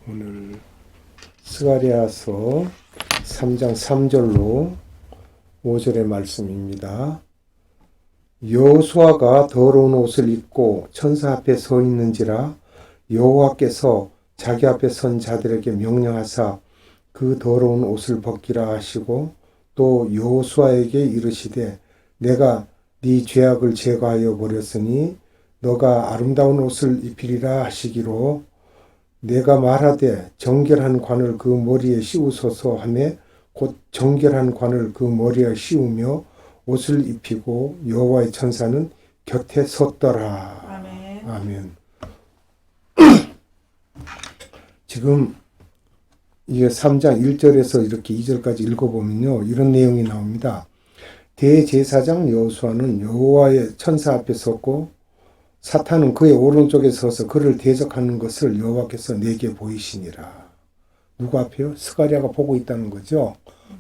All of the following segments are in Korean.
오늘 스가랴서 3장 3절로 5절의 말씀입니다. 여호수아가 더러운 옷을 입고 천사 앞에 서 있는지라 여호와께서 자기 앞에 선 자들에게 명령하사 그 더러운 옷을 벗기라 하시고 또 여호수아에게 이르시되 내가 네 죄악을 제거하여 버렸으니 너가 아름다운 옷을 입히리라 하시기로 내가 말하되 정결한 관을 그 머리에 씌우소서 하며 곧 정결한 관을 그 머리에 씌우며 옷을 입히고 여호와의 천사는 곁에 섰더라. 아멘. 아멘. 지금 이게 3장 1절에서 이렇게 2절까지 읽어보면요. 이런 내용이 나옵니다. 대제사장 여호수아는 여호와의 천사 앞에 섰고 사탄은 그의 오른쪽에 서서 그를 대적하는 것을 여호와께서 내게 보이시니라. 누구 앞에요? 스가랴가 보고 있다는 거죠.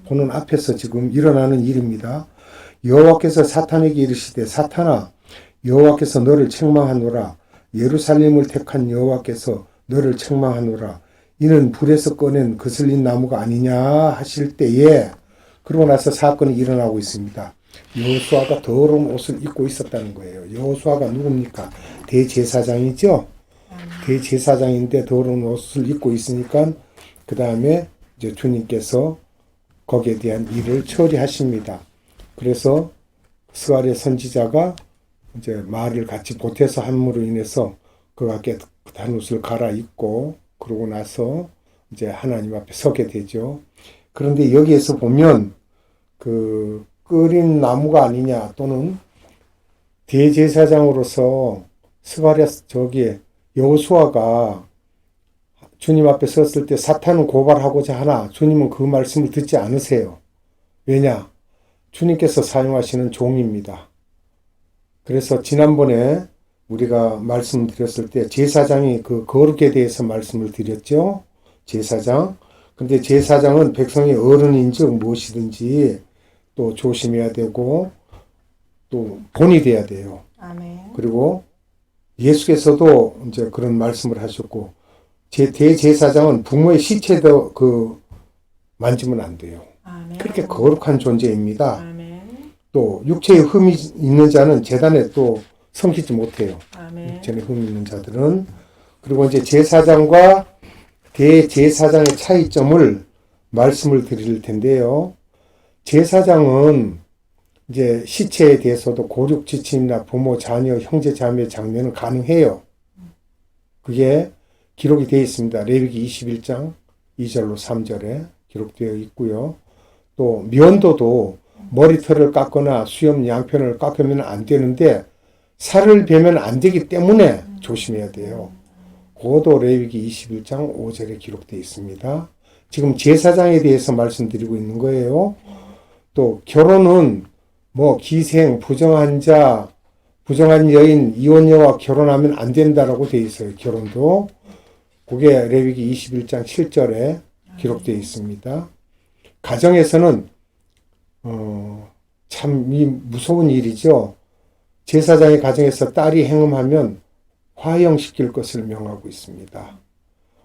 보는 앞에서 지금 일어나는 일입니다. 여호와께서 사탄에게 이르시되 사탄아 여호와께서 너를 책망하노라. 예루살렘을 택한 여호와께서 너를 책망하노라. 이는 불에서 꺼낸 거슬린 나무가 아니냐 하실 때에 그러고 나서 사건이 일어나고 있습니다. 여호수아가 더러운 옷을 입고 있었다는 거예요. 여호수아가 누굽니까? 대제사장이죠. 대제사장인데 더러운 옷을 입고 있으니까 그 다음에 이제 주님께서 거기에 대한 일을 처리하십니다. 그래서 스가랴 선지자가 이제 말을 같이 보태서 함으로 인해서 그가 깨끗한 옷을 갈아입고 그러고 나서 이제 하나님 앞에 서게 되죠. 그런데 여기에서 보면 그 끓인 나무가 아니냐 또는 대제사장으로서 스가랴 저기에 여호수아가 주님 앞에 섰을 때 사탄은 고발하고자 하나 주님은 그 말씀을 듣지 않으세요. 왜냐? 주님께서 사용하시는 종입니다. 그래서 지난번에 우리가 말씀드렸을 때 제사장이 그 거룩에 대해서 말씀을 드렸죠. 제사장. 근데 제사장은 백성의 어른인즉 무엇이든지 또 조심해야 되고 또 본이 돼야 돼요. 아멘. 그리고 예수께서도 이제 그런 말씀을 하셨고 대제사장은 부모의 시체도 만지면 안 돼요. 아멘. 그렇게 거룩한 존재입니다. 아멘. 또 육체에 흠이 있는 자는 제단에 또 섬기지 못해요. 아멘. 육체에 흠이 있는 자들은. 그리고 이제 제사장과 대제사장의 차이점을 말씀을 드릴 텐데요. 제사장은 이제 시체에 대해서도 고륙 지침이나 부모, 자녀, 형제, 자매, 장례는 가능해요. 그게 기록이 되어 있습니다. 레위기 21장 2절로 3절에 기록되어 있고요. 또 면도도 머리털을 깎거나 수염 양편을 깎으면 안 되는데 살을 베면 안 되기 때문에 조심해야 돼요. 그것도 레위기 21장 5절에 기록되어 있습니다. 지금 제사장에 대해서 말씀드리고 있는 거예요. 또 결혼은 뭐 기생, 부정한 자, 부정한 여인, 이혼녀와 결혼하면 안 된다라고 되어 있어요. 결혼도. 그게 레위기 21장 7절에 기록되어 있습니다. 가정에서는 참 무서운 일이죠. 제사장의 가정에서 딸이 행음하면 화형시킬 것을 명하고 있습니다.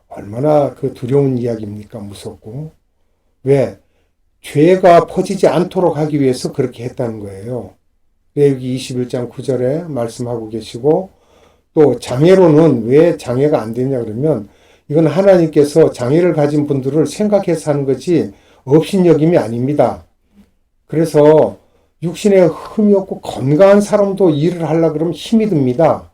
얼마나 두려운 이야기입니까? 무섭고. 왜? 죄가 퍼지지 않도록 하기 위해서 그렇게 했다는 거예요. 레위기 21장 9절에 말씀하고 계시고 또 장애로는 왜 장애가 안 되냐 그러면 이건 하나님께서 장애를 가진 분들을 생각해서 하는 거지 업신여김이 아닙니다. 그래서 육신에 흠이 없고 건강한 사람도 일을 하려고 그러면 힘이 듭니다.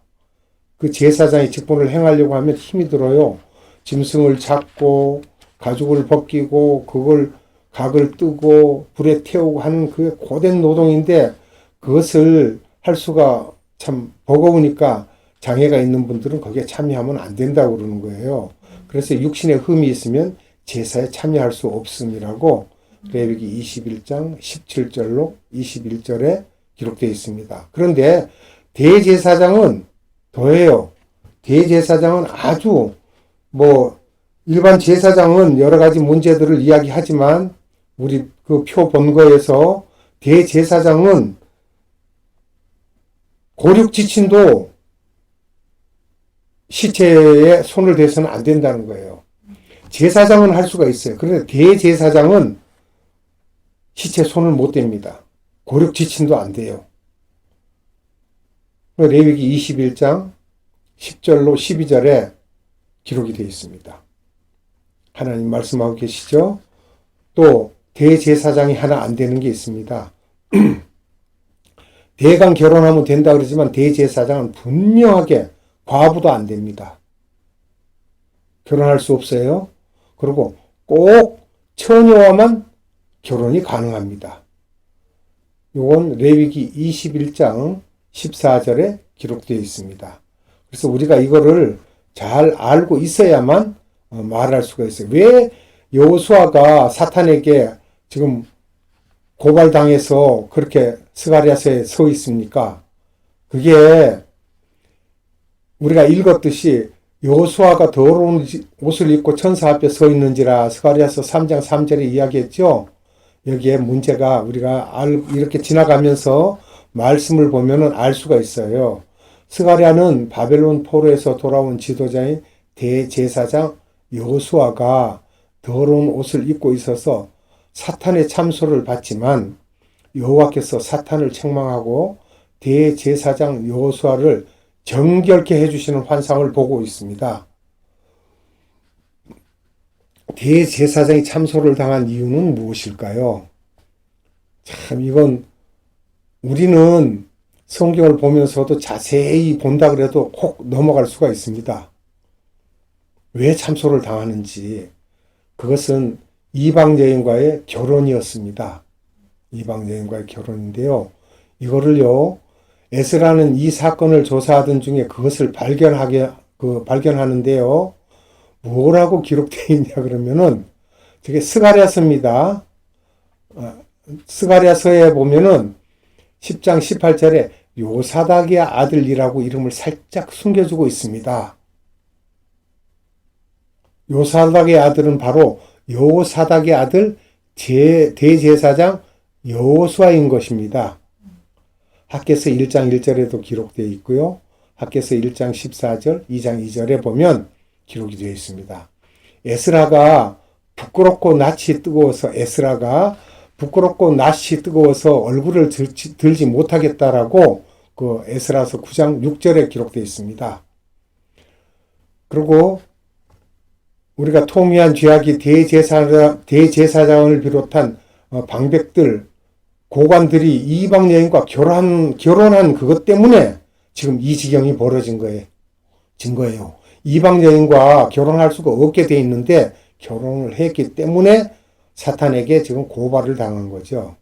그 제사장의 직분을 행하려고 하면 힘이 들어요. 짐승을 잡고 가죽을 벗기고 그걸 각을 뜨고 불에 태우고 하는 그게 고된 노동인데 그것을 할 수가 참 버거우니까 장애가 있는 분들은 거기에 참여하면 안 된다고 그러는 거예요. 그래서 육신에 흠이 있으면 제사에 참여할 수 없음이라고 레위기 21장 17절로 21절에 기록되어 있습니다. 그런데 대제사장은 더해요. 대제사장은 아주 일반 제사장은 여러 가지 문제들을 이야기하지만 우리 그 표 본거에서 대제사장은 고륙 지침도 시체에 손을 대서는 안 된다는 거예요. 제사장은 할 수가 있어요. 그런데 대제사장은 시체 손을 못 댑니다. 고력 지침도 안 돼요. 레위기 21장 10절로 12절에 기록이 되어 있습니다. 하나님 말씀하고 계시죠? 또 대제사장이 하나 안 되는 게 있습니다. 대강 결혼하면 된다 그러지만 대제사장은 분명하게 과부도 안 됩니다. 결혼할 수 없어요. 그리고 꼭 처녀와만 결혼이 가능합니다. 이건 레위기 21장 14절에 기록되어 있습니다. 그래서 우리가 이거를 잘 알고 있어야만 말할 수가 있어요. 왜 여호수아가 사탄에게 지금 고발당해서 그렇게 스가랴서에 서 있습니까? 그게 우리가 읽었듯이 여호수아가 더러운 옷을 입고 천사 앞에 서 있는지라 스가랴서 3장 3절에 이야기했죠. 여기에 문제가 우리가 이렇게 지나가면서 말씀을 보면은 알 수가 있어요. 스가랴는 바벨론 포로에서 돌아온 지도자인 대제사장 여호수아가 더러운 옷을 입고 있어서 사탄의 참소를 받지만 여호와께서 사탄을 책망하고 대제사장 여호수아를 정결케 해주시는 환상을 보고 있습니다. 대제사장이 참소를 당한 이유는 무엇일까요? 참 이건 우리는 성경을 보면서도 자세히 본다 그래도 콕 넘어갈 수가 있습니다. 왜 참소를 당하는지. 그것은 이방 여인과의 결혼이었습니다. 이방 여인과의 결혼인데요. 이거를요, 에스라는 이 사건을 조사하던 중에 그것을 발견하는데요. 뭐라고 기록되어 있냐 그러면은 저게 스가랴서입니다. 스가랴서에 보면은 10장 18절에 요사닥의 아들이라고 이름을 살짝 숨겨주고 있습니다. 요사닥의 아들은 바로 여호사닥의 아들 대제사장 여호수아인 것입니다. 학개서 1장 1절에도 기록되어 있고요. 학개서 1장 14절, 2장 2절에 보면 기록이 되어 있습니다. 에스라가 부끄럽고 낯이 뜨거워서 얼굴을 들지 못하겠다라고 그 에스라서 9장 6절에 기록되어 있습니다. 그리고 우리가 통일한 죄악이 대제사장을 비롯한 방백들, 고관들이 이방 여인과 결혼한 그것 때문에 지금 이 지경이 벌어진 거예요. 이방 여인과 결혼할 수가 없게 돼 있는데 결혼을 했기 때문에 사탄에게 지금 고발을 당한 거죠.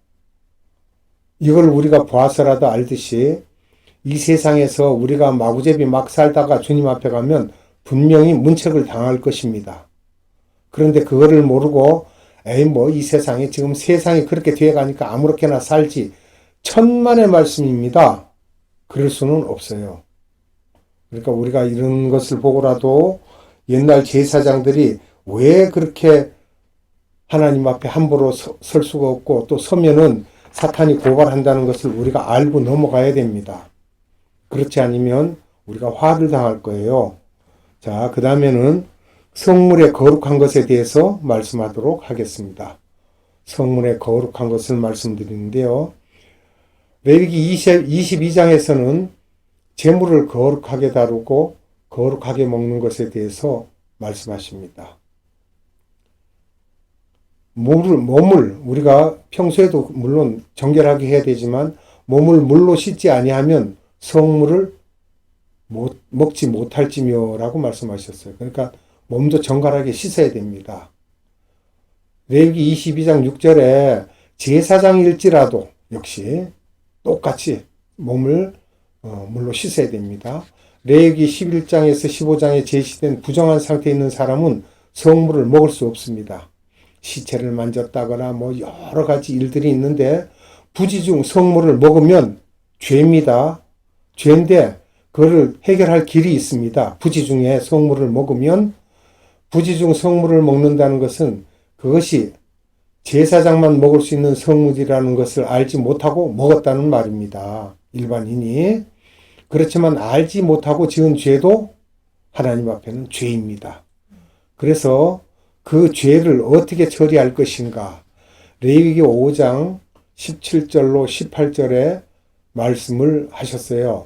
이걸 우리가 봐서라도 알듯이 이 세상에서 우리가 마구잡이 막 살다가 주님 앞에 가면 분명히 문책을 당할 것입니다. 그런데 그거를 모르고 이 세상에 지금 세상이 그렇게 되어가니까 아무렇게나 살지. 천만의 말씀입니다. 그럴 수는 없어요. 그러니까 우리가 이런 것을 보고라도 옛날 제사장들이 왜 그렇게 하나님 앞에 함부로 설 수가 없고 또 서면은 사탄이 고발한다는 것을 우리가 알고 넘어가야 됩니다. 그렇지 않으면 우리가 화를 당할 거예요. 자, 그 다음에는 성물의 거룩한 것에 대해서 말씀하도록 하겠습니다. 성물의 거룩한 것을 말씀드리는데요. 레위기 22장에서는 재물을 거룩하게 다루고 거룩하게 먹는 것에 대해서 말씀하십니다. 몸을 우리가 평소에도 물론 정결하게 해야 되지만 몸을 물로 씻지 아니하면 성물을 먹지 못할지며라고 말씀하셨어요. 그러니까 몸도 정갈하게 씻어야 됩니다. 레위기 22장 6절에 제사장일지라도 역시 똑같이 몸을 물로 씻어야 됩니다. 레위기 11장에서 15장에 제시된 부정한 상태에 있는 사람은 성물을 먹을 수 없습니다. 시체를 만졌다거나 여러 가지 일들이 있는데 부지중 성물을 먹으면 죄입니다. 죄인데 그거를 해결할 길이 있습니다. 부지중에 성물을 먹으면 부지중 성물을 먹는다는 것은 그것이 제사장만 먹을 수 있는 성물이라는 것을 알지 못하고 먹었다는 말입니다. 일반인이. 그렇지만 알지 못하고 지은 죄도 하나님 앞에는 죄입니다. 그래서 그 죄를 어떻게 처리할 것인가? 레위기 5장 17절로 18절에 말씀을 하셨어요.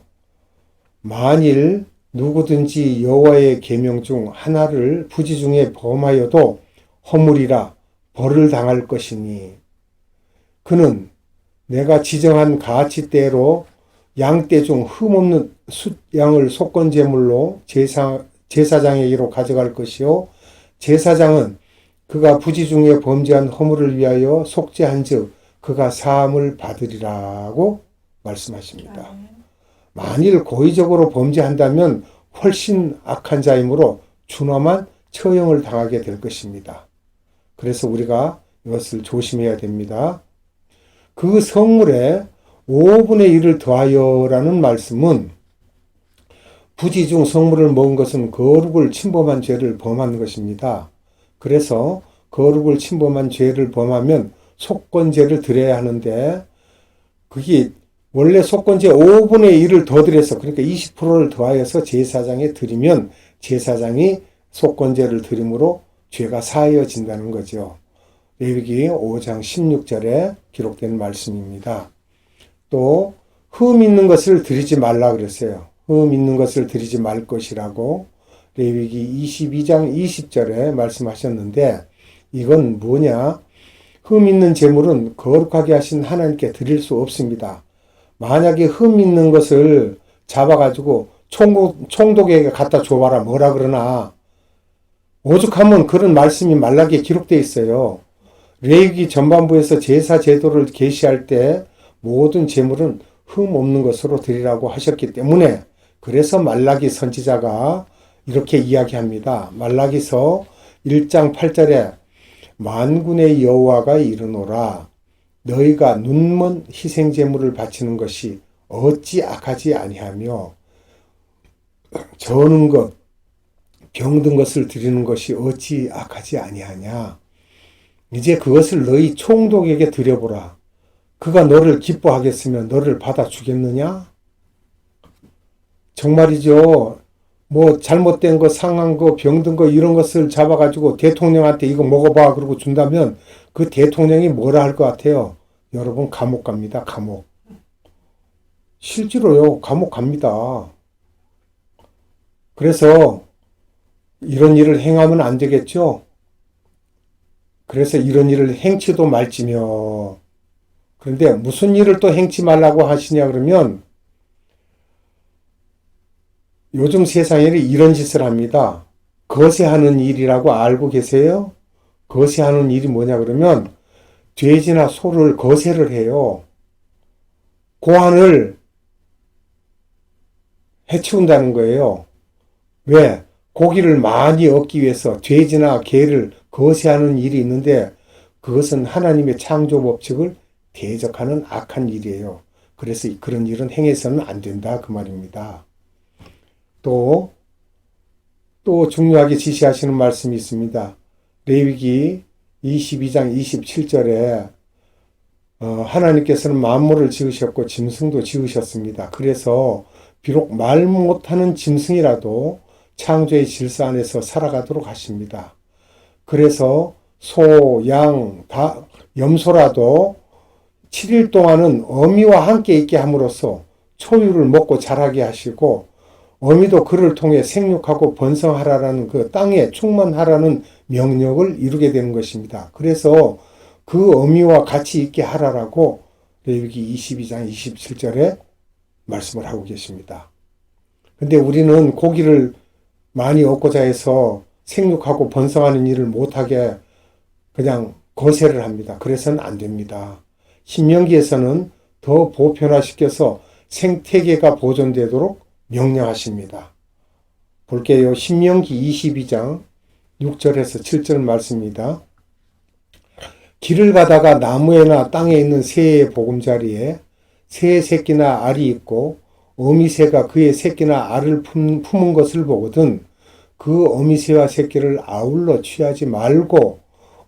만일 누구든지 여호와의 계명 중 하나를 부지 중에 범하여도 허물이라 벌을 당할 것이니 그는 내가 지정한 가치대로 양떼 중 흠없는 숫양을 속건제물로 제사장에게로 가져갈 것이요 제사장은 그가 부지 중에 범죄한 허물을 위하여 속죄한 즉 그가 사함을 받으리라고 말씀하십니다. 만일 고의적으로 범죄한다면 훨씬 악한 자이므로 준엄한 처형을 당하게 될 것입니다. 그래서 우리가 이것을 조심해야 됩니다. 그 성물에 5분의 1을 더하여라는 말씀은 부지 중 성물을 먹은 것은 거룩을 침범한 죄를 범한 것입니다. 그래서 거룩을 침범한 죄를 범하면 속건제를 드려야 하는데 그게 원래 속건제 5분의 1을 더 드려서 그러니까 20%를 더하여서 제사장에 드리면 제사장이 속건제를 드림으로 죄가 사하여진다는 거죠. 레위기 5장 16절에 기록된 말씀입니다. 또 흠 있는 것을 드리지 말라 그랬어요. 흠 있는 것을 드리지 말 것이라고 레위기 22장 20절에 말씀하셨는데 이건 뭐냐? 흠 있는 제물은 거룩하게 하신 하나님께 드릴 수 없습니다. 만약에 흠 있는 것을 잡아가지고 총독에게 갖다 줘봐라 뭐라 그러나 오죽하면 그런 말씀이 말라기에 기록되어 있어요. 레위기 전반부에서 제사 제도를 계시할 때 모든 제물은 흠 없는 것으로 드리라고 하셨기 때문에 그래서 말라기 선지자가 이렇게 이야기합니다. 말라기서 1장 8절에 만군의 여호와가 이르노라 너희가 눈먼 희생 제물을 바치는 것이 어찌 악하지 아니하며 저는 것 병든 것을 드리는 것이 어찌 악하지 아니하냐. 이제 그것을 너희 총독에게 드려보라. 그가 너를 기뻐하겠으면 너를 받아주겠느냐? 정말이죠. 뭐 잘못된 거, 상한 거, 병든 거 이런 것을 잡아가지고 대통령한테 이거 먹어봐 그러고 준다면 그 대통령이 뭐라 할 것 같아요? 여러분 감옥 갑니다. 감옥. 실제로요. 감옥 갑니다. 그래서 이런 일을 행하면 안 되겠죠? 그래서 이런 일을 행치도 말지며 그런데 무슨 일을 또 행치 말라고 하시냐 그러면 요즘 세상에는 이런 짓을 합니다. 거세하는 일이라고 알고 계세요? 거세하는 일이 뭐냐 그러면 돼지나 소를 거세를 해요. 고환을 해치운다는 거예요. 왜? 고기를 많이 얻기 위해서 돼지나 개를 거세하는 일이 있는데 그것은 하나님의 창조 법칙을 대적하는 악한 일이에요. 그래서 그런 일은 행해서는 안 된다 그 말입니다. 또 중요하게 지시하시는 말씀이 있습니다. 레위기 22장 27절에 하나님께서는 만물을 지으셨고 짐승도 지으셨습니다. 그래서 비록 말 못하는 짐승이라도 창조의 질서 안에서 살아가도록 하십니다. 그래서 소, 양, 염소라도 7일 동안은 어미와 함께 있게 함으로써 초유를 먹고 자라게 하시고 어미도 그를 통해 생육하고 번성하라는 그 땅에 충만하라는 명령을 이루게 되는 것입니다. 그래서 그 어미와 같이 있게 하라라고 레위기 22장 27절에 말씀을 하고 계십니다. 근데 우리는 고기를 많이 얻고자 해서 생육하고 번성하는 일을 못하게 그냥 거세를 합니다. 그래서는 안 됩니다. 신명기에서는 더 보편화시켜서 생태계가 보존되도록 명령하십니다. 볼게요. 신명기 22장 6절에서 7절 말씀입니다. 길을 가다가 나무에나 땅에 있는 새의 보금자리에 새의 새끼나 알이 있고 어미새가 그의 새끼나 알을 품은 것을 보거든 그 어미새와 새끼를 아울러 취하지 말고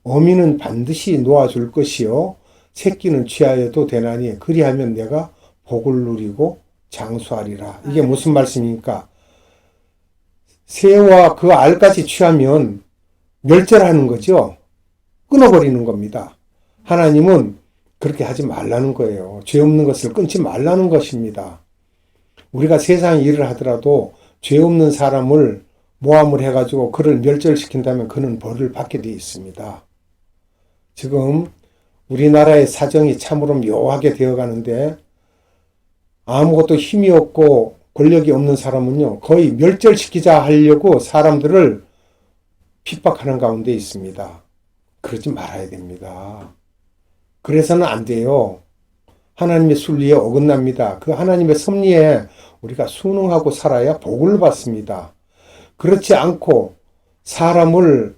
어미는 반드시 놓아줄 것이요 새끼는 취하여도 되나니 그리하면 내가 복을 누리고 장수하리라. 이게 무슨 말씀입니까? 새와 그 알까지 취하면 멸절하는 거죠. 끊어버리는 겁니다. 하나님은 그렇게 하지 말라는 거예요. 죄 없는 것을 끊지 말라는 것입니다. 우리가 세상 일을 하더라도 죄 없는 사람을 모함을 해가지고 그를 멸절시킨다면 그는 벌을 받게 되어 있습니다. 지금 우리나라의 사정이 참으로 묘하게 되어가는데 아무것도 힘이 없고 권력이 없는 사람은요, 거의 멸절시키자 하려고 사람들을 핍박하는 가운데 있습니다. 그러지 말아야 됩니다. 그래서는 안 돼요. 하나님의 순리에 어긋납니다. 그 하나님의 섭리에 우리가 순응하고 살아야 복을 받습니다. 그렇지 않고 사람을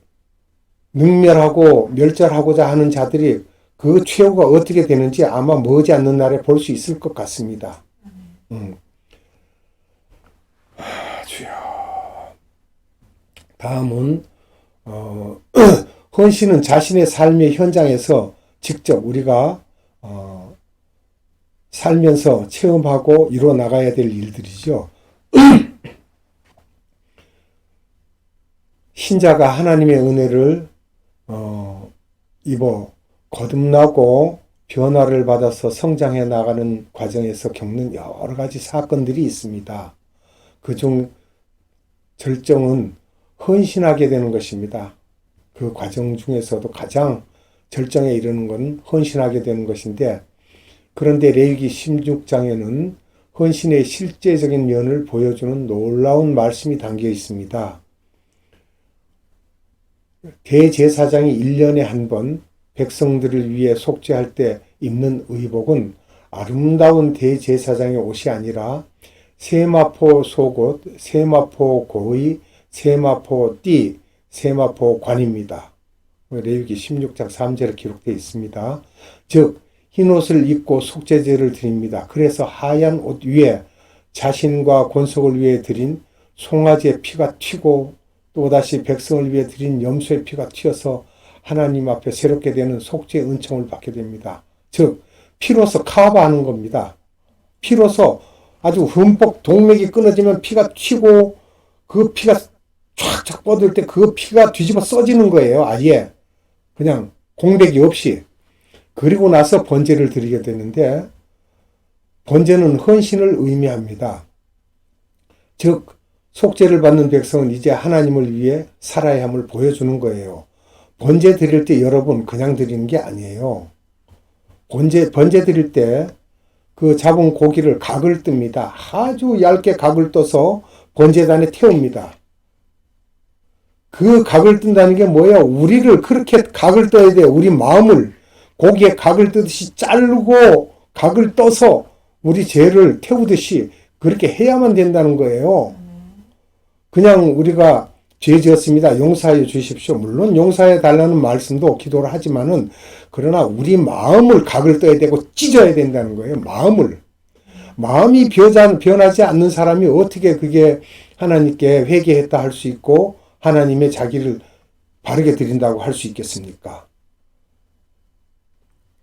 능멸하고 멸절하고자 하는 자들이 그 최후가 어떻게 되는지 아마 머지않는 날에 볼 수 있을 것 같습니다. 주여. 다음은 헌신은 자신의 삶의 현장에서 직접 우리가 살면서 체험하고 이루어 나가야 될 일들이죠. 신자가 하나님의 은혜를 입어 거듭나고 변화를 받아서 성장해 나가는 과정에서 겪는 여러 가지 사건들이 있습니다. 그중 절정은 헌신하게 되는 것입니다. 그 과정 중에서도 가장 절정에 이르는 것은 헌신하게 되는 것인데, 그런데 레위기 16장에는 헌신의 실제적인 면을 보여주는 놀라운 말씀이 담겨 있습니다. 대제사장이 1년에 한 번 백성들을 위해 속죄할 때 입는 의복은 아름다운 대제사장의 옷이 아니라 세마포 속옷, 세마포 고의, 세마포 띠, 세마포 관입니다. 레위기 16장 3절에 기록되어 있습니다. 즉 흰옷을 입고 속죄제를 드립니다. 그래서 하얀 옷 위에 자신과 권속을 위해 드린 송아지의 피가 튀고 또다시 백성을 위해 드린 염소의 피가 튀어서 하나님 앞에 새롭게 되는 속죄의 은총을 받게 됩니다. 즉 피로서 카바하는 겁니다. 피로서 아주 흠뻑 동맥이 끊어지면 피가 튀고 그 피가 쫙쫙 뻗을 때 그 피가 뒤집어 써지는 거예요. 아예 그냥 공백이 없이. 그리고 나서 번제를 드리게 되는데, 번제는 헌신을 의미합니다. 즉 속죄를 받는 백성은 이제 하나님을 위해 살아야 함을 보여주는 거예요. 번제 드릴 때 여러분 그냥 드리는 게 아니에요. 번제 드릴 때 그 잡은 고기를 각을 뜹니다. 아주 얇게 각을 떠서 번제단에 태웁니다. 그 각을 뜬다는 게 뭐예요? 우리를 그렇게 각을 떠야 돼요. 우리 마음을 고기에 각을 뜨듯이 자르고 각을 떠서 우리 죄를 태우듯이 그렇게 해야만 된다는 거예요. 그냥 우리가 죄 지었습니다. 용서해 주십시오. 물론 용서해 달라는 말씀도 기도를 하지만은, 그러나 우리 마음을 각을 떠야 되고 찢어야 된다는 거예요. 마음이 변하지 않는 사람이 어떻게 그게 하나님께 회개했다 할 수 있고 하나님의 자기를 바르게 드린다고 할 수 있겠습니까?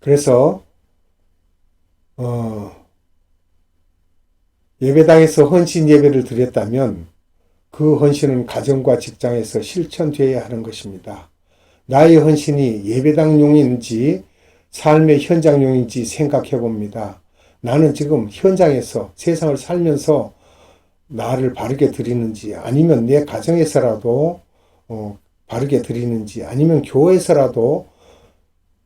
그래서 예배당에서 헌신 예배를 드렸다면 그 헌신은 가정과 직장에서 실천되어야 하는 것입니다. 나의 헌신이 예배당용인지 삶의 현장용인지 생각해 봅니다. 나는 지금 현장에서 세상을 살면서 나를 바르게 드리는지, 아니면 내 가정에서라도 바르게 드리는지, 아니면 교회에서라도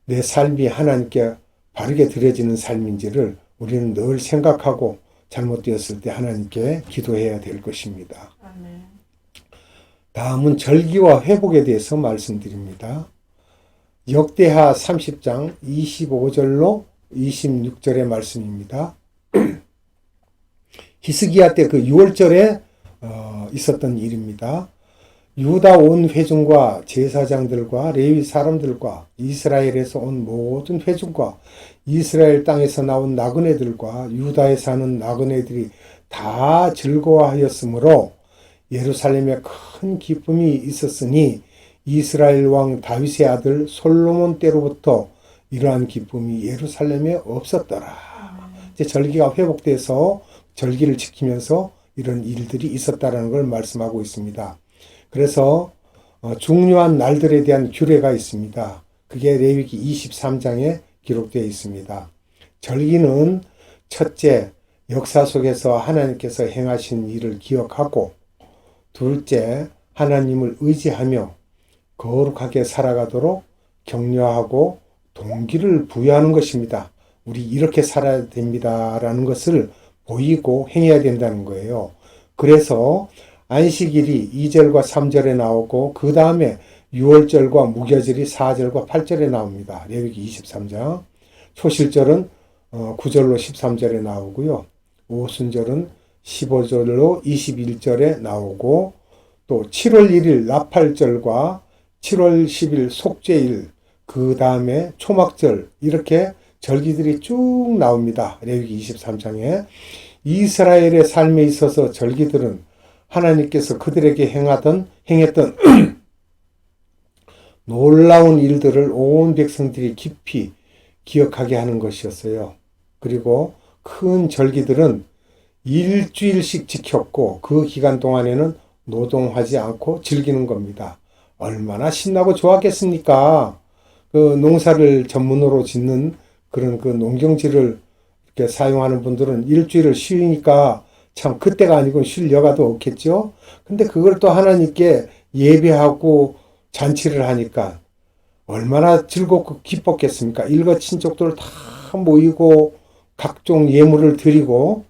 내 삶이 하나님께 바르게 드려지는 삶인지를 우리는 늘 생각하고 잘못되었을 때 하나님께 기도해야 될 것입니다. 아멘. 다음은 절기와 회복에 대해서 말씀드립니다. 역대하 30장 25절로 26절의 말씀입니다. 히스기야 때 그 6월절에 있었던 일입니다. 유다 온 회중과 제사장들과 레위 사람들과 이스라엘에서 온 모든 회중과 이스라엘 땅에서 나온 나그네들과 유다에 사는 나그네들이 다 즐거워하였으므로 예루살렘에 큰 기쁨이 있었으니 이스라엘 왕 다윗의 아들 솔로몬 때로부터 이러한 기쁨이 예루살렘에 없었더라. 이제 절기가 회복돼서 절기를 지키면서 이런 일들이 있었다라는 걸 말씀하고 있습니다. 그래서 중요한 날들에 대한 규례가 있습니다. 그게 레위기 23장에 기록되어 있습니다. 절기는 첫째, 역사 속에서 하나님께서 행하신 일을 기억하고, 둘째, 하나님을 의지하며 거룩하게 살아가도록 격려하고 동기를 부여하는 것입니다. 우리 이렇게 살아야 됩니다라는 것을 보이고 행해야 된다는 거예요. 그래서 안식일이 2절과 3절에 나오고 그 다음에 6월절과 무교절이 4절과 8절에 나옵니다. 레위기 23장. 초실절은 9절로 13절에 나오고요. 오순절은 15절로 21절에 나오고, 또 7월 1일 나팔절과 7월 10일 속죄일, 그 다음에 초막절, 이렇게 절기들이 쭉 나옵니다. 레위기 23장에. 이스라엘의 삶에 있어서 절기들은 하나님께서 그들에게 행했던 놀라운 일들을 온 백성들이 깊이 기억하게 하는 것이었어요. 그리고 큰 절기들은 일주일씩 지켰고 그 기간 동안에는 노동하지 않고 즐기는 겁니다. 얼마나 신나고 좋았겠습니까? 그 농사를 전문으로 짓는 그런 그 농경지를 이렇게 사용하는 분들은 일주일을 쉬니까 참 그때가 아니고 쉴 여가도 없겠죠. 근데 그걸 또 하나님께 예배하고 잔치를 하니까 얼마나 즐겁고 기뻤겠습니까? 일거 친족들 다 모이고 각종 예물을 드리고,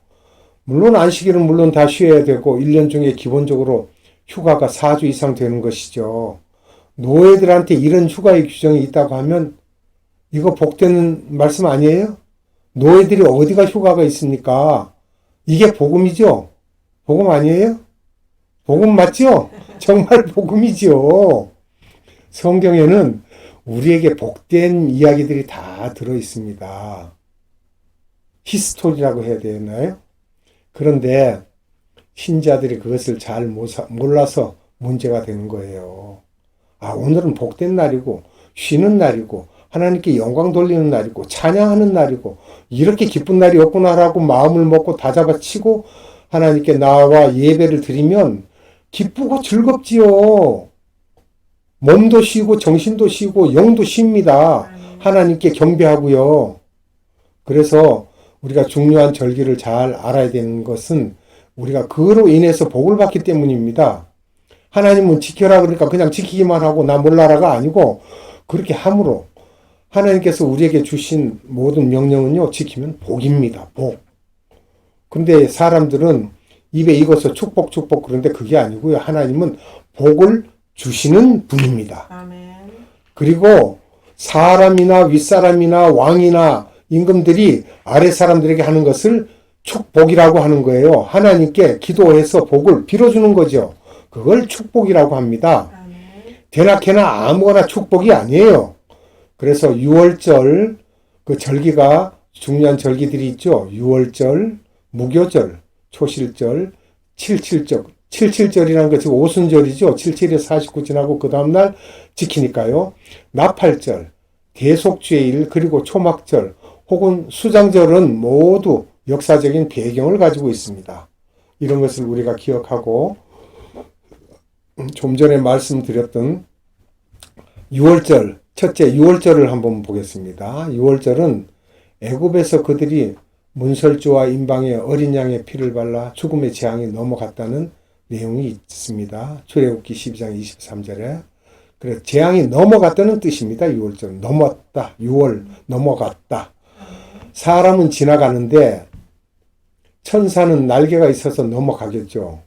물론 안식일은 물론 다 쉬어야 되고 1년 중에 기본적으로 휴가가 4주 이상 되는 것이죠. 노예들한테 이런 휴가의 규정이 있다고 하면 이거 복되는 말씀 아니에요? 노예들이 어디가 휴가가 있습니까? 이게 복음이죠? 복음 아니에요? 복음 맞죠? 정말 복음이죠. 성경에는 우리에게 복된 이야기들이 다 들어 있습니다. 히스토리라고 해야 되나요? 그런데 신자들이 그것을 잘 몰라서 문제가 되는 거예요. 오늘은 복된 날이고 쉬는 날이고 하나님께 영광 돌리는 날이고 찬양하는 날이고 이렇게 기쁜 날이 없구나라고 마음을 먹고 다잡아치고 하나님께 나와 예배를 드리면 기쁘고 즐겁지요. 몸도 쉬고 정신도 쉬고 영도 쉽니다. 하나님께 경배하고요. 그래서 우리가 중요한 절기를 잘 알아야 되는 것은 우리가 그로 인해서 복을 받기 때문입니다. 하나님은 지켜라 그러니까 그냥 지키기만 하고 나 몰라라가 아니고 그렇게 함으로 하나님께서 우리에게 주신 모든 명령은요, 지키면 복입니다. 복. 근데 사람들은 입에 익어서 축복 그런데 그게 아니고요. 하나님은 복을 주시는 분입니다. 아멘. 그리고 사람이나 윗사람이나 왕이나 임금들이 아래 사람들에게 하는 것을 축복이라고 하는 거예요. 하나님께 기도해서 복을 빌어주는 거죠. 그걸 축복이라고 합니다. 아멘. 대낮에나 아무거나 축복이 아니에요. 그래서 6월절, 그 절기가 중요한 절기들이 있죠. 6월절, 무교절, 초실절, 칠칠절이라는 것이 오순절이죠. 77에 49 지나고 그 다음날 지키니까요. 나팔절, 대속죄일, 그리고 초막절, 혹은 수장절은 모두 역사적인 배경을 가지고 있습니다. 이런 것을 우리가 기억하고, 좀 전에 말씀드렸던 6월절, 첫째 6월절을 한번 보겠습니다. 6월절은 애굽에서 그들이 문설주와 임방의 어린 양의 피를 발라 죽음의 재앙이 넘어갔다는 내용이 있습니다. 출애굽기 12장 23절에. 그래서 재앙이 넘어갔다는 뜻입니다. 6월절은. 넘었다. 6월 넘어갔다. 사람은 지나가는데 천사는 날개가 있어서 넘어가겠죠.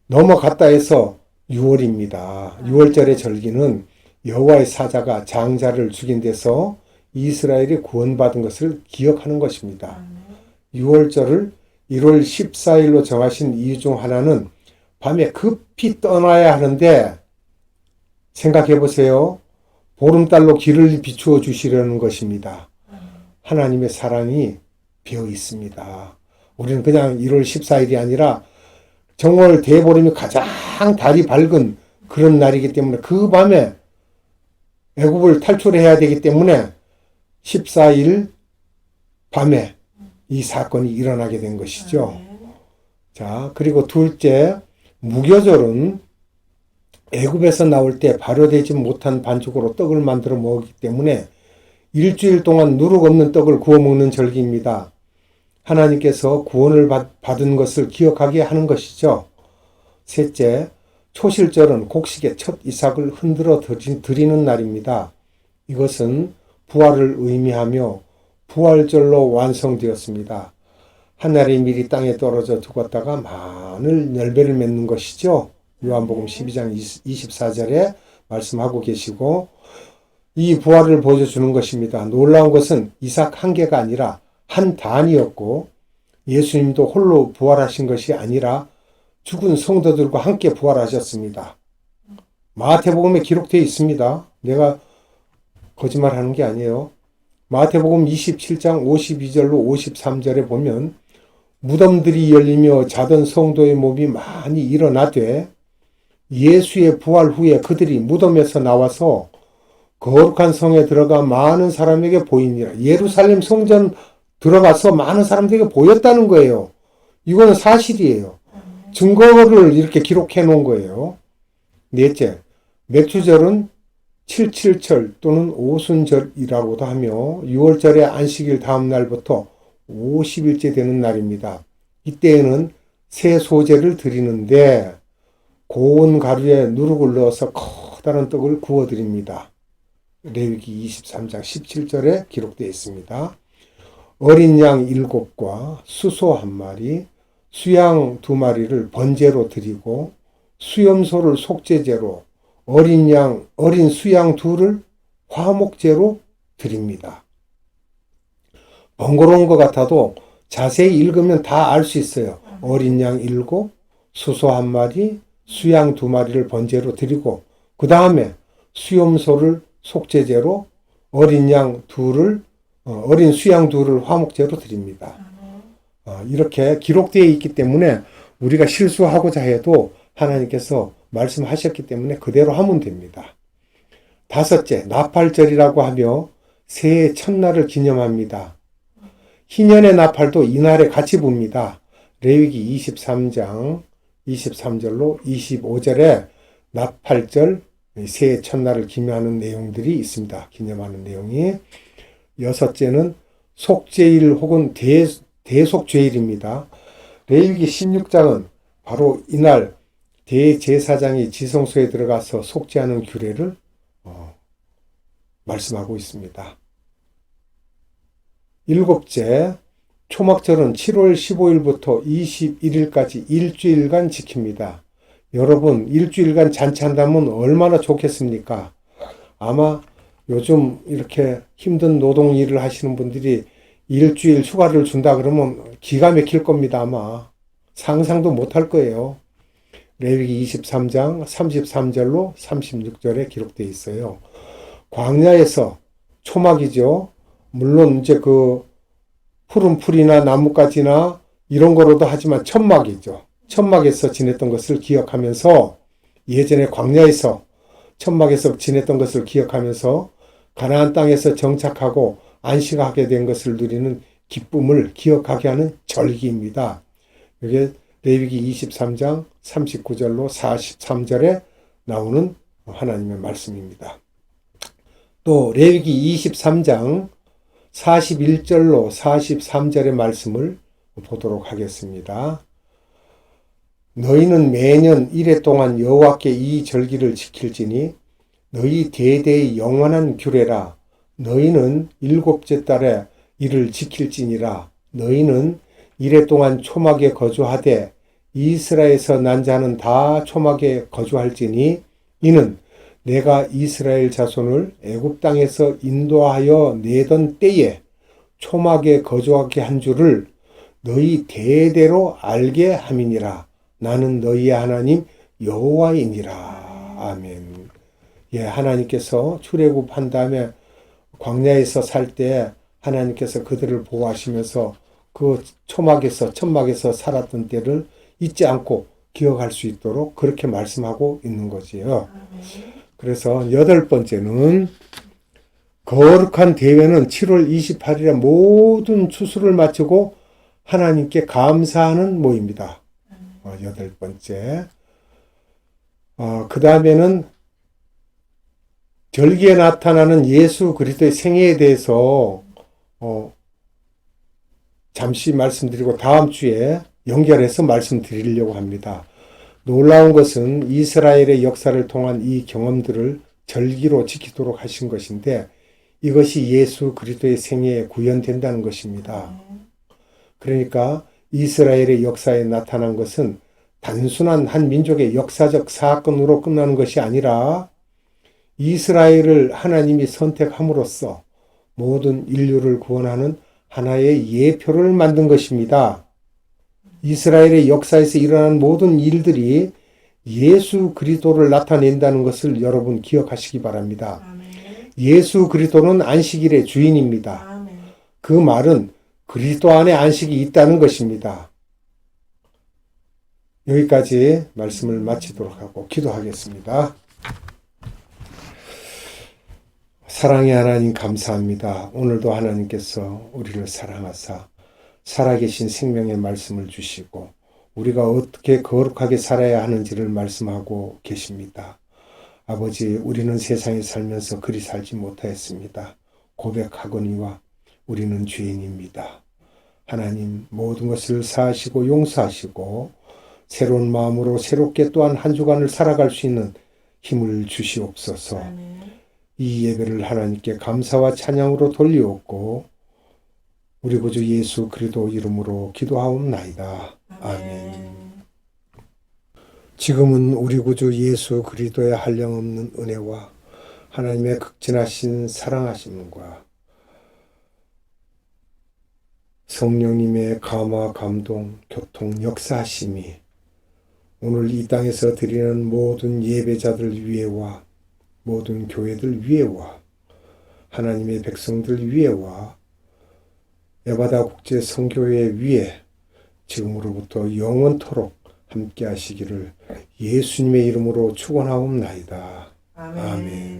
넘어갔다 해서 6월입니다. 6월절의 절기는 여호와의 사자가 장자를 죽인 데서 이스라엘이 구원받은 것을 기억하는 것입니다. 6월절을 1월 14일로 정하신 이유 중 하나는 밤에 급히 떠나야 하는데 생각해 보세요. 보름달로 길을 비추어 주시려는 것입니다. 하나님의 사랑이 배어 있습니다. 우리는 그냥 1월 14일이 아니라 정월 대보름이 가장 달이 밝은 그런 날이기 때문에 그 밤에 애굽을 탈출해야 되기 때문에 14일 밤에 이 사건이 일어나게 된 것이죠. 자, 그리고 둘째, 무교절은 애굽에서 나올 때 발효되지 못한 반죽으로 떡을 만들어 먹었기 때문에 일주일 동안 누룩 없는 떡을 구워 먹는 절기입니다. 하나님께서 구원을 받은 것을 기억하게 하는 것이죠. 셋째, 초실절은 곡식의 첫 이삭을 흔들어 드리는 날입니다. 이것은 부활을 의미하며 부활절로 완성되었습니다. 하늘이 미리 땅에 떨어져 죽었다가 많은 열매를 맺는 것이죠. 요한복음 12장 24절에 말씀하고 계시고, 이 부활을 보여주는 것입니다. 놀라운 것은 이삭 한 개가 아니라 한 단이었고, 예수님도 홀로 부활하신 것이 아니라 죽은 성도들과 함께 부활하셨습니다. 마태복음에 기록되어 있습니다. 내가 거짓말하는 게 아니에요. 마태복음 27장 52절로 53절에 보면 무덤들이 열리며 자던 성도의 몸이 많이 일어나되 예수의 부활 후에 그들이 무덤에서 나와서 거룩한 성에 들어가 많은 사람에게 보이니라. 예루살렘 성전 들어가서 많은 사람들에게 보였다는 거예요. 이거는 사실이에요. 증거를 이렇게 기록해 놓은 거예요. 넷째, 맥주절은 77철 또는 오순절이라고도 하며 6월절의 안식일 다음 날부터 50일째 되는 날입니다. 이때에는 새 소재를 드리는데 고운 가루에 누룩을 넣어서 커다란 떡을 구워 드립니다. 레위기 23장 17절에 기록되어 있습니다. 어린 양 7과 수소 1마리, 수양 2마리를 번제로 드리고 수염소를 속죄제로, 어린 수양 2를 화목제로 드립니다. 번거로운 것 같아도 자세히 읽으면 다 알 수 있어요. 어린 양 7, 수소 1마리, 수양 2마리를 번제로 드리고 그 다음에 수염소를 속죄제로, 어린 수양 2를 화목제로 드립니다. 이렇게 기록되어 있기 때문에 우리가 실수하고자 해도 하나님께서 말씀하셨기 때문에 그대로 하면 됩니다. 다섯째, 나팔절이라고 하며 새해 첫날을 기념합니다. 희년의 나팔도 이날에 같이 붑니다. 레위기 23장 23절로 25절에 나팔절, 새해 첫날을 기념하는 내용들이 있습니다. 기념하는 내용이. 여섯째는 속죄일 혹은 대속죄일입니다. 레위기 16장은 바로 이날 대제사장이 지성소에 들어가서 속죄하는 규례를 말씀하고 있습니다. 일곱째, 초막절은 7월 15일부터 21일까지 일주일간 지킵니다. 여러분, 일주일간 잔치한다면 얼마나 좋겠습니까? 아마 요즘 이렇게 힘든 노동 일을 하시는 분들이 일주일 휴가를 준다 그러면 기가 막힐 겁니다. 아마 상상도 못할 거예요. 레위기 23장 33절로 36절에 기록되어 있어요. 광야에서 초막이죠. 물론 이제 그 푸른 풀이나 나뭇가지나 이런 거로도 하지만 천막이죠. 천막에서 지냈던 것을 기억하면서, 예전에 광야에서 천막에서 지냈던 것을 기억하면서 가나안 땅에서 정착하고 안식하게 된 것을 누리는 기쁨을 기억하게 하는 절기입니다. 이게 레위기 23장 39절로 43절에 나오는 하나님의 말씀입니다. 또 레위기 23장 41절로 43절의 말씀을 보도록 하겠습니다. 너희는 매년 1해 동안 여호와께 이 절기를 지킬지니 너희 대대의 영원한 규례라. 너희는 7째 달에 이를 지킬지니라. 너희는 1해 동안 초막에 거주하되 이스라엘에서 난 자는 다 초막에 거주할지니 이는 내가 이스라엘 자손을 애굽 땅에서 인도하여 내던 때에 초막에 거주하게 한 줄을 너희 대대로 알게 함이니라. 나는 너희의 하나님 여호와이니라. 아멘. 예, 하나님께서 출애굽한 다음에 광야에서 살 때 하나님께서 그들을 보호하시면서 그 초막에서 천막에서 살았던 때를 잊지 않고 기억할 수 있도록 그렇게 말씀하고 있는 거지요. 그래서 8번째는 거룩한 대회는 7월 28일에 모든 추수를 마치고 하나님께 감사하는 모입니다. 8번째. 그 다음에는 절기에 나타나는 예수 그리스도의 생애에 대해서 잠시 말씀드리고 다음 주에 연결해서 말씀드리려고 합니다. 놀라운 것은 이스라엘의 역사를 통한 이 경험들을 절기로 지키도록 하신 것인데 이것이 예수 그리스도의 생애에 구현된다는 것입니다. 그러니까 이스라엘의 역사에 나타난 것은 단순한 한 민족의 역사적 사건으로 끝나는 것이 아니라 이스라엘을 하나님이 선택함으로써 모든 인류를 구원하는 하나의 예표를 만든 것입니다. 이스라엘의 역사에서 일어난 모든 일들이 예수 그리스도를 나타낸다는 것을 여러분 기억하시기 바랍니다. 예수 그리스도는 안식일의 주인입니다. 그 말은 그리스도 안에 안식이 있다는 것입니다. 여기까지 말씀을 마치도록 하고 기도하겠습니다. 사랑의 하나님 감사합니다. 오늘도 하나님께서 우리를 사랑하사 살아계신 생명의 말씀을 주시고 우리가 어떻게 거룩하게 살아야 하는지를 말씀하고 계십니다. 아버지, 우리는 세상에 살면서 그리 살지 못하였습니다. 고백하거니와 우리는 죄인입니다. 하나님, 모든 것을 사하시고 용서하시고 새로운 마음으로 새롭게 또한 한 주간을 살아갈 수 있는 힘을 주시옵소서. 이 예배를 하나님께 감사와 찬양으로 돌리옵고 우리 구주 예수 그리스도 이름으로 기도하옵나이다. 아멘. 지금은 우리 구주 예수 그리스도의 한량없는 은혜와 하나님의 극진하신 사랑하심과 성령님의 감화, 감동, 교통, 역사하심이 오늘 이 땅에서 드리는 모든 예배자들 위에와 모든 교회들 위에와 하나님의 백성들 위에와 에바다 국제 선교회 위에 지금으로부터 영원토록 함께 하시기를 예수님의 이름으로 축원하옵나이다. 아멘.